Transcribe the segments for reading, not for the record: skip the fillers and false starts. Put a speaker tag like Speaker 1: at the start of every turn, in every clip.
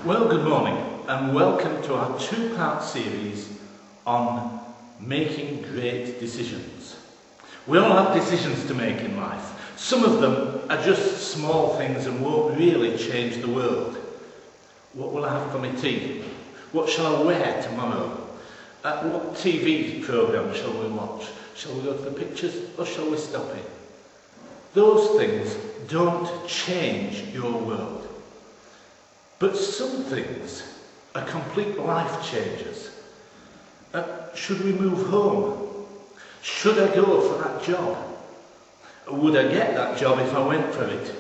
Speaker 1: Well, good morning and welcome to our two-part series on making great decisions. We all have decisions to make in life. Some of them are just small things and won't really change the world. What will I have for my tea? What shall I wear tomorrow? What TV programme shall we watch? Shall we go to the pictures or shall we stop it? Those things don't change your world. But some things are complete life changers. Should we move home? Should I go for that job? Would I get that job if I went for it?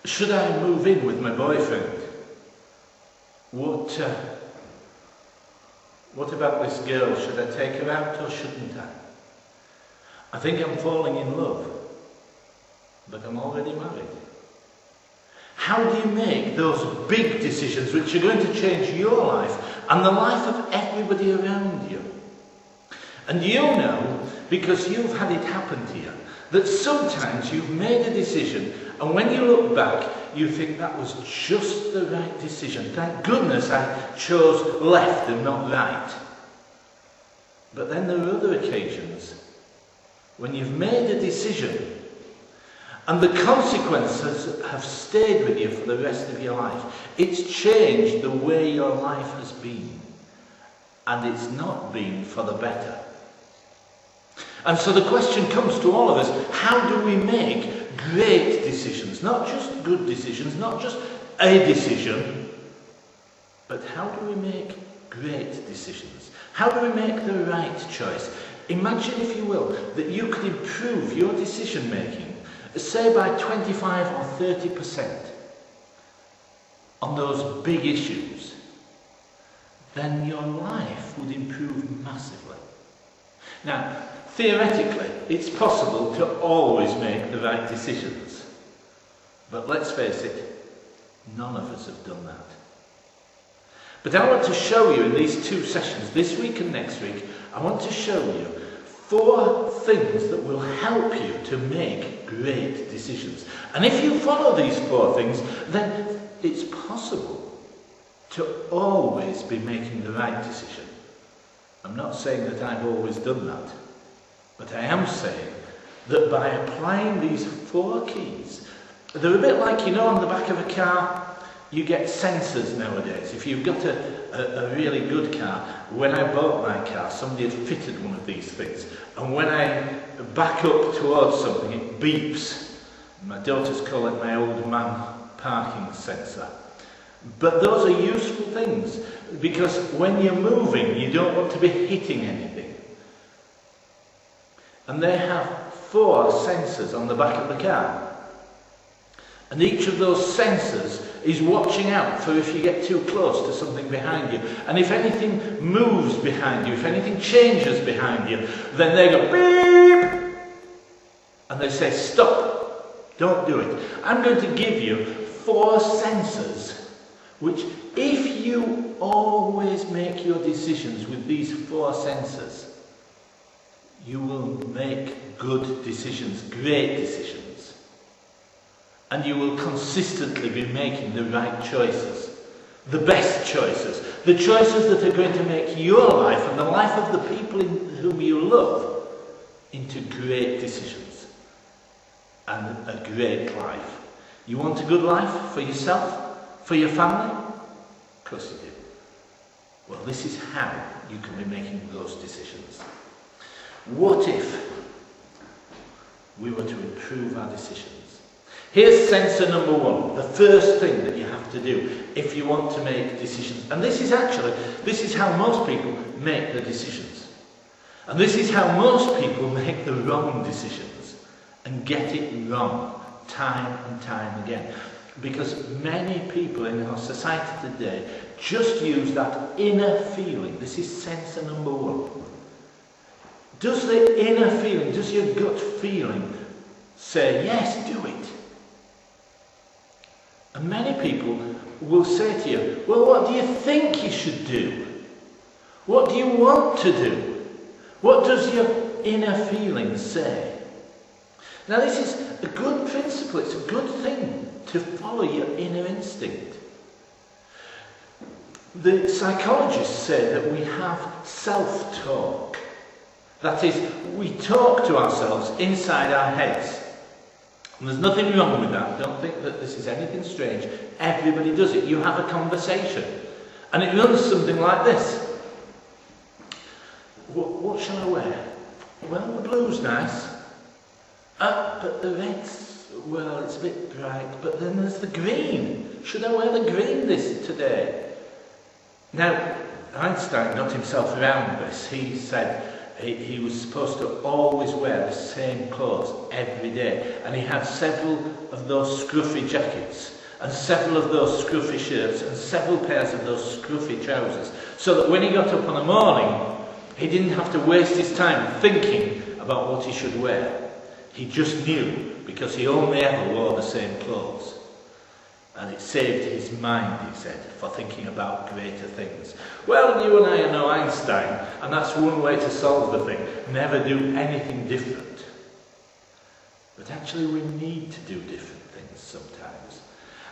Speaker 1: Should I move in with my boyfriend? What about this girl? Should I take her out or shouldn't I? I think I'm falling in love, but I'm already married. How do you make those big decisions which are going to change your life and the life of everybody around you? And you know, because you've had it happen to you, that sometimes you've made a decision and when you look back, you think that was just the right decision. Thank goodness I chose left and not right. But then there are other occasions when you've made a decision and the consequences have stayed with you for the rest of your life. It's changed the way your life has been. And it's not been for the better. And so the question comes to all of us, how do we make great decisions? Not just good decisions, not just a decision, but how do we make great decisions? How do we make the right choice? Imagine, if you will, that you could improve your decision making, say by 25 or 30% on those big issues, then your life would improve massively. Now, theoretically, it's possible to always make the right decisions. But let's face it, none of us have done that. But I want to show you in these two sessions, this week and next week, I want to show you 4 things that will help you to make great decisions. And if you follow these 4 things, then it's possible to always be making the right decision. I'm not saying that I've always done that, but I am saying that by applying these 4 keys, they're a bit like, you know, on the back of a car, you get sensors nowadays. If you've got a really good car, when I bought my car, somebody had fitted one of these things. And when I back up towards something, it beeps. My daughters call it my old man parking sensor. But those are useful things, because when you're moving, you don't want to be hitting anything. And they have 4 sensors on the back of the car. And each of those sensors is watching out for if you get too close to something behind you. And if anything moves behind you, if anything changes behind you, then they go beep! And they say, stop, don't do it. I'm going to give you 4 sensors, which if you always make your decisions with these 4 sensors, you will make good decisions, great decisions. And you will consistently be making the right choices, the best choices, the choices that are going to make your life and the life of the people whom you love into great decisions and a great life. You want a good life for yourself, for your family? Of course you do. Well, this is how you can be making those decisions. What if we were to improve our decisions? Here's sensor number 1, the first thing that you have to do if you want to make decisions. And this is how most people make the decisions. And this is how most people make the wrong decisions and get it wrong time and time again. Because many people in our society today just use that inner feeling. This is sensor number 1. Does the inner feeling, does your gut feeling say, yes, do it? And many people will say to you, well, what do you think you should do? What do you want to do? What does your inner feeling say? Now, this is a good principle. It's a good thing to follow your inner instinct. The psychologists say that we have self-talk. That is, we talk to ourselves inside our heads. And there's nothing wrong with that. Don't think that this is anything strange. Everybody does it. You have a conversation. And it runs something like this. What shall I wear? Well, the blue's nice. But the red's, well, it's a bit bright. But then there's the green. Should I wear the green today? Now, Einstein got himself around this. He said he was supposed to always wear the same clothes every day. And he had several of those scruffy jackets, and several of those scruffy shirts, and several pairs of those scruffy trousers, so that when he got up on a morning, he didn't have to waste his time thinking about what he should wear. He just knew, because he only ever wore the same clothes. And it saved his mind, he said, for thinking about greater things. Well, you and I know Einstein, and that's one way to solve the thing. Never do anything different. But actually we need to do different things sometimes.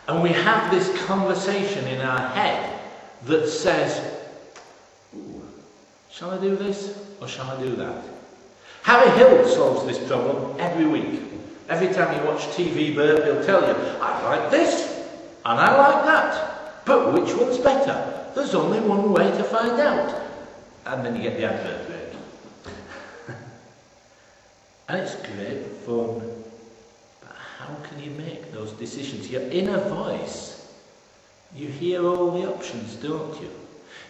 Speaker 1: And we have this conversation in our head that says, ooh, shall I do this or shall I do that? Harry Hill solves this problem every week. Every time you watch TV Burp, he'll tell you, I like this and I like that, but which one's better? There's only one way to find out. And then you get the advert break. And it's great fun. But how can you make those decisions? Your inner voice, you hear all the options, don't you?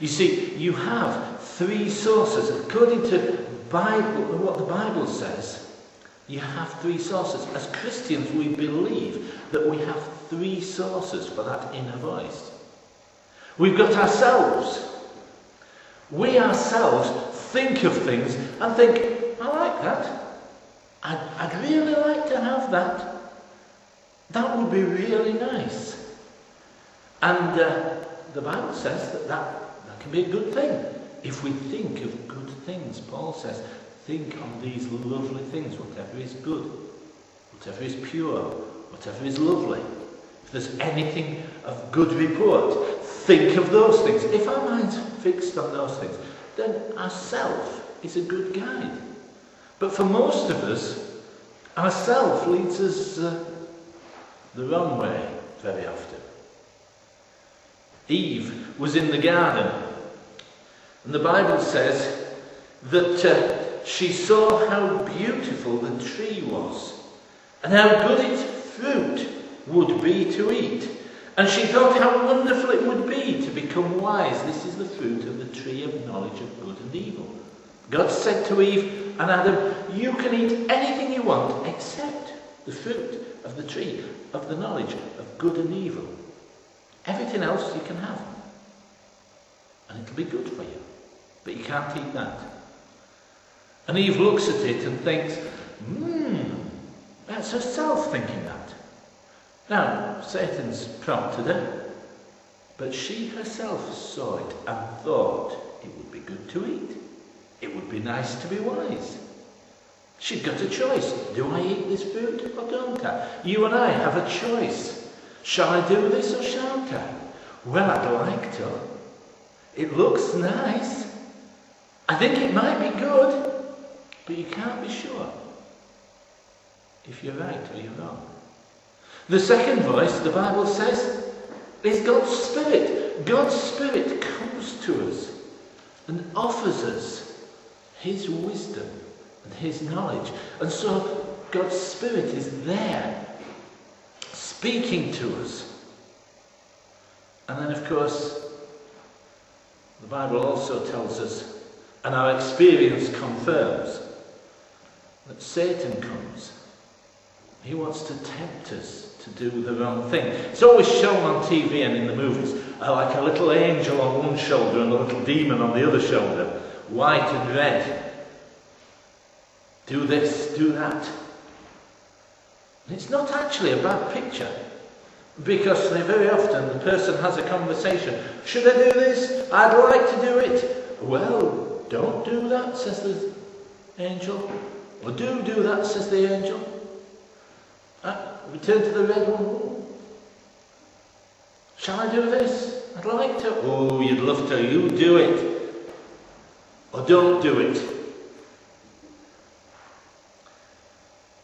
Speaker 1: You see, you have three sources. According to what the Bible says, you have three sources. As Christians, we believe that we have three sources for that inner voice. We've got ourselves. We ourselves think of things and think, I like that. I'd really like to have that. That would be really nice. And the Bible says that can be a good thing. If we think of good things, Paul says, think on these lovely things, whatever is good, whatever is pure, whatever is lovely. If there's anything of good report, think of those things. If our mind's fixed on those things, then our self is a good guide. But for most of us, our self leads us the wrong way very often. Eve was in the garden, and the Bible says that she saw how beautiful the tree was, and how good its fruit would be to eat. And she thought how wonderful it would be to become wise. This is the fruit of the tree of knowledge of good and evil. God said to Eve and Adam, you can eat anything you want except the fruit of the tree of the knowledge of good and evil. Everything else you can have. And it'll be good for you. But you can't eat that. And Eve looks at it and thinks, that's herself thinking that. Now, Satan's prompted her, but she herself saw it and thought it would be good to eat. It would be nice to be wise. She'd got a choice. Do I eat this fruit or don't I? You and I have a choice. Shall I do this or shan't I? Well, I'd like to. It looks nice. I think it might be good, but you can't be sure if you're right or you're wrong. The second voice, the Bible says, is God's Spirit. God's Spirit comes to us and offers us His wisdom and His knowledge. And so God's Spirit is there, speaking to us. And then, of course, the Bible also tells us, and our experience confirms, that Satan comes. He wants to tempt us to do the wrong thing. It's always shown on TV and in the movies, like a little angel on one shoulder and a little demon on the other shoulder, white and red. Do this, do that. And it's not actually a bad picture, because very often the person has a conversation. Should I do this? I'd like to do it. Well, don't do that, says the angel. Or do that, says the angel. We turn to the red one. Shall I do this? I'd like to. Oh, you'd love to. You do it. Or don't do it.